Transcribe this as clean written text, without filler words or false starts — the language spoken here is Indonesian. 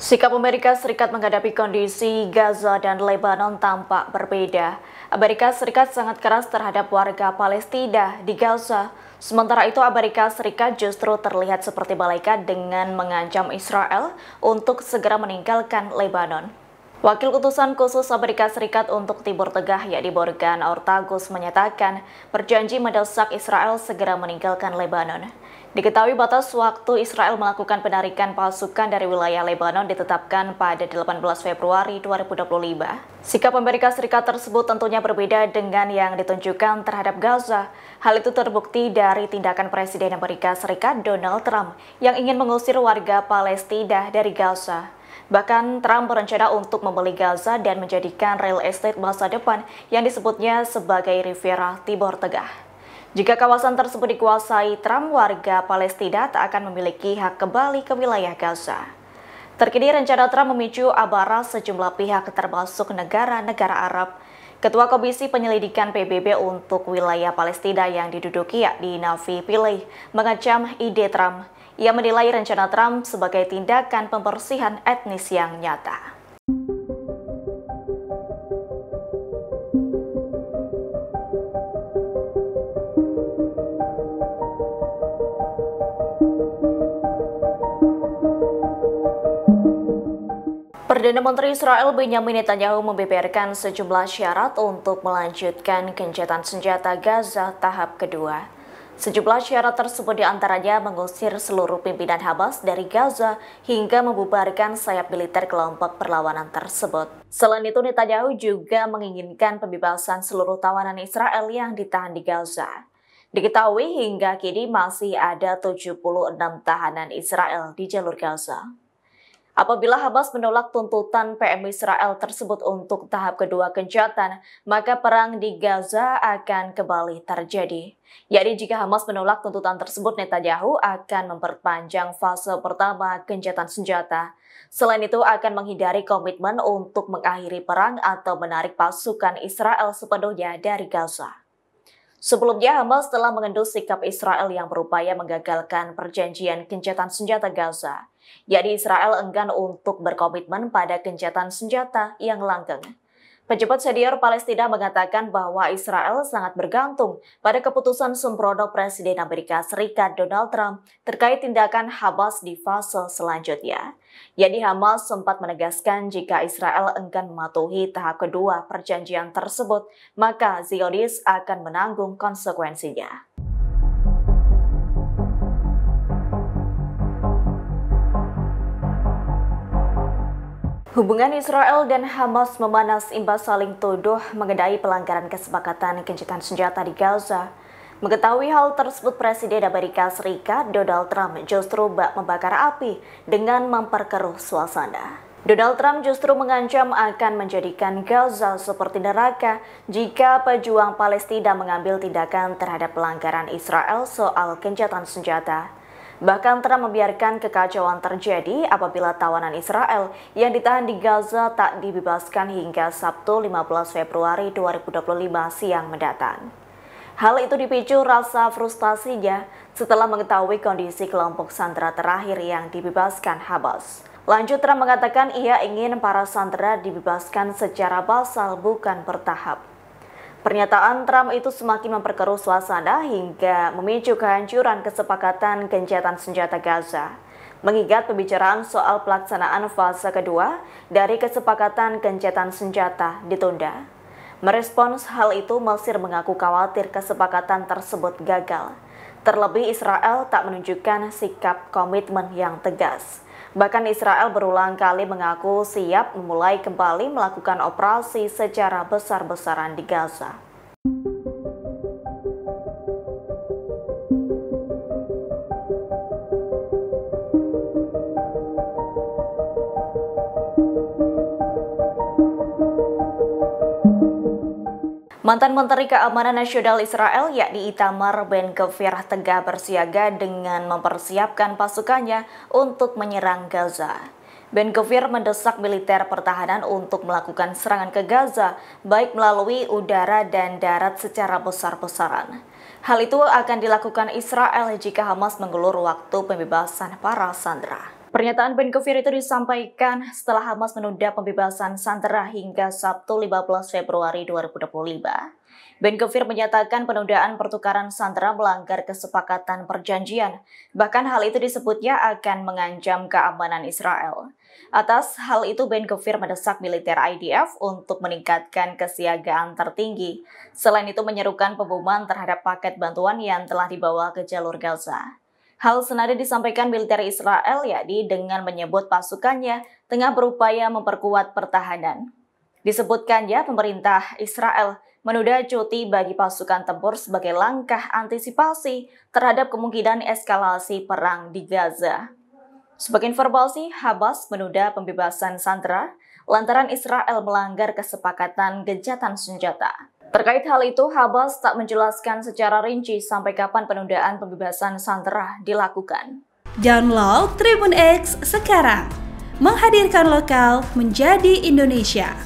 Sikap Amerika Serikat menghadapi kondisi Gaza dan Lebanon tampak berbeda. Amerika Serikat sangat keras terhadap warga Palestina di Gaza. Sementara itu Amerika Serikat justru terlihat seperti malaikat dengan mengancam Israel untuk segera meninggalkan Lebanon. Wakil Utusan Khusus Amerika Serikat untuk Timur Tengah yakni Morgan Ortagus menyatakan berjanji mendesak Israel segera meninggalkan Lebanon. Diketahui batas waktu Israel melakukan penarikan pasukan dari wilayah Lebanon ditetapkan pada 18 Februari 2025. Sikap Amerika Serikat tersebut tentunya berbeda dengan yang ditunjukkan terhadap Gaza. Hal itu terbukti dari tindakan Presiden Amerika Serikat Donald Trump yang ingin mengusir warga Palestina dari Gaza. Bahkan Trump berencana untuk membeli Gaza dan menjadikan real estate masa depan yang disebutnya sebagai Riviera Timur Tengah. Jika kawasan tersebut dikuasai Trump, warga Palestina tak akan memiliki hak kembali ke wilayah Gaza. Terkini rencana Trump memicu amarah sejumlah pihak termasuk negara-negara Arab. Ketua Komisi Penyelidikan PBB untuk wilayah Palestina yang diduduki yakni Navi Pillay mengecam ide Trump. Ia menilai rencana Trump sebagai tindakan pembersihan etnis yang nyata. Perdana Menteri Israel Benyamin Netanyahu membeberkan sejumlah syarat untuk melanjutkan gencatan senjata Gaza tahap kedua. Sejumlah syarat tersebut diantaranya mengusir seluruh pimpinan Hamas dari Gaza hingga membubarkan sayap militer kelompok perlawanan tersebut. Selain itu, Netanyahu juga menginginkan pembebasan seluruh tawanan Israel yang ditahan di Gaza. Diketahui hingga kini masih ada 76 tahanan Israel di jalur Gaza. Apabila Hamas menolak tuntutan PM Israel tersebut untuk tahap kedua gencatan, maka perang di Gaza akan kembali terjadi. Yakni jika Hamas menolak tuntutan tersebut, Netanyahu akan memperpanjang fase pertama gencatan senjata. Selain itu akan menghindari komitmen untuk mengakhiri perang atau menarik pasukan Israel sepenuhnya dari Gaza. Sebelumnya, Hamas telah mengendus sikap Israel yang berupaya menggagalkan perjanjian gencatan senjata Gaza, yakni Israel enggan untuk berkomitmen pada gencatan senjata yang langgeng. Pejabat senior Palestina mengatakan bahwa Israel sangat bergantung pada keputusan sembrono Presiden Amerika Serikat Donald Trump terkait tindakan Hamas di fase selanjutnya. Yakni Hamas sempat menegaskan jika Israel enggan mematuhi tahap kedua perjanjian tersebut, maka Zionis akan menanggung konsekuensinya. Hubungan Israel dan Hamas memanas imbas saling tuduh mengenai pelanggaran kesepakatan gencatan senjata di Gaza. Mengetahui hal tersebut, Presiden Amerika Serikat Donald Trump justru membakar api dengan memperkeruh suasana. Donald Trump justru mengancam akan menjadikan Gaza seperti neraka jika pejuang Palestina mengambil tindakan terhadap pelanggaran Israel soal gencatan senjata. Bahkan Trump membiarkan kekacauan terjadi apabila tawanan Israel yang ditahan di Gaza tak dibebaskan hingga Sabtu 15 Februari 2025 siang mendatang. Hal itu dipicu rasa frustasinya setelah mengetahui kondisi kelompok sandera terakhir yang dibebaskan Hamas. Lanjut, Trump mengatakan ia ingin para sandera dibebaskan secara massal bukan bertahap. Pernyataan Trump itu semakin memperkeruh suasana hingga memicu kehancuran kesepakatan gencatan senjata Gaza. Mengingat pembicaraan soal pelaksanaan fase kedua dari kesepakatan gencatan senjata ditunda. Merespons hal itu, Mesir mengaku khawatir kesepakatan tersebut gagal. Terlebih Israel tak menunjukkan sikap komitmen yang tegas. Bahkan Israel berulang kali mengaku siap memulai kembali melakukan operasi secara besar-besaran di Gaza. Mantan Menteri Keamanan Nasional Israel yakni Itamar Ben-Gvir tengah bersiaga dengan mempersiapkan pasukannya untuk menyerang Gaza. Ben-Gvir mendesak militer pertahanan untuk melakukan serangan ke Gaza, baik melalui udara dan darat secara besar-besaran. Hal itu akan dilakukan Israel jika Hamas mengulur waktu pembebasan para sandera. Pernyataan Ben Gvir itu disampaikan setelah Hamas menunda pembebasan sandera hingga Sabtu 15 Februari 2025. Ben Gvir menyatakan penundaan pertukaran sandera melanggar kesepakatan perjanjian. Bahkan hal itu disebutnya akan mengancam keamanan Israel. Atas hal itu, Ben Gvir mendesak militer IDF untuk meningkatkan kesiagaan tertinggi. Selain itu, menyerukan pemboman terhadap paket bantuan yang telah dibawa ke jalur Gaza. Hal senada disampaikan militer Israel, yakni dengan menyebut pasukannya tengah berupaya memperkuat pertahanan. Disebutkannya pemerintah Israel menunda cuti bagi pasukan tempur sebagai langkah antisipasi terhadap kemungkinan eskalasi perang di Gaza. Sebagai informasi, Hamas menunda pembebasan sandera lantaran Israel melanggar kesepakatan gencatan senjata. Terkait hal itu, Hamas tak menjelaskan secara rinci sampai kapan penundaan pembebasan sandera dilakukan. Download Tribun X sekarang, menghadirkan lokal menjadi Indonesia.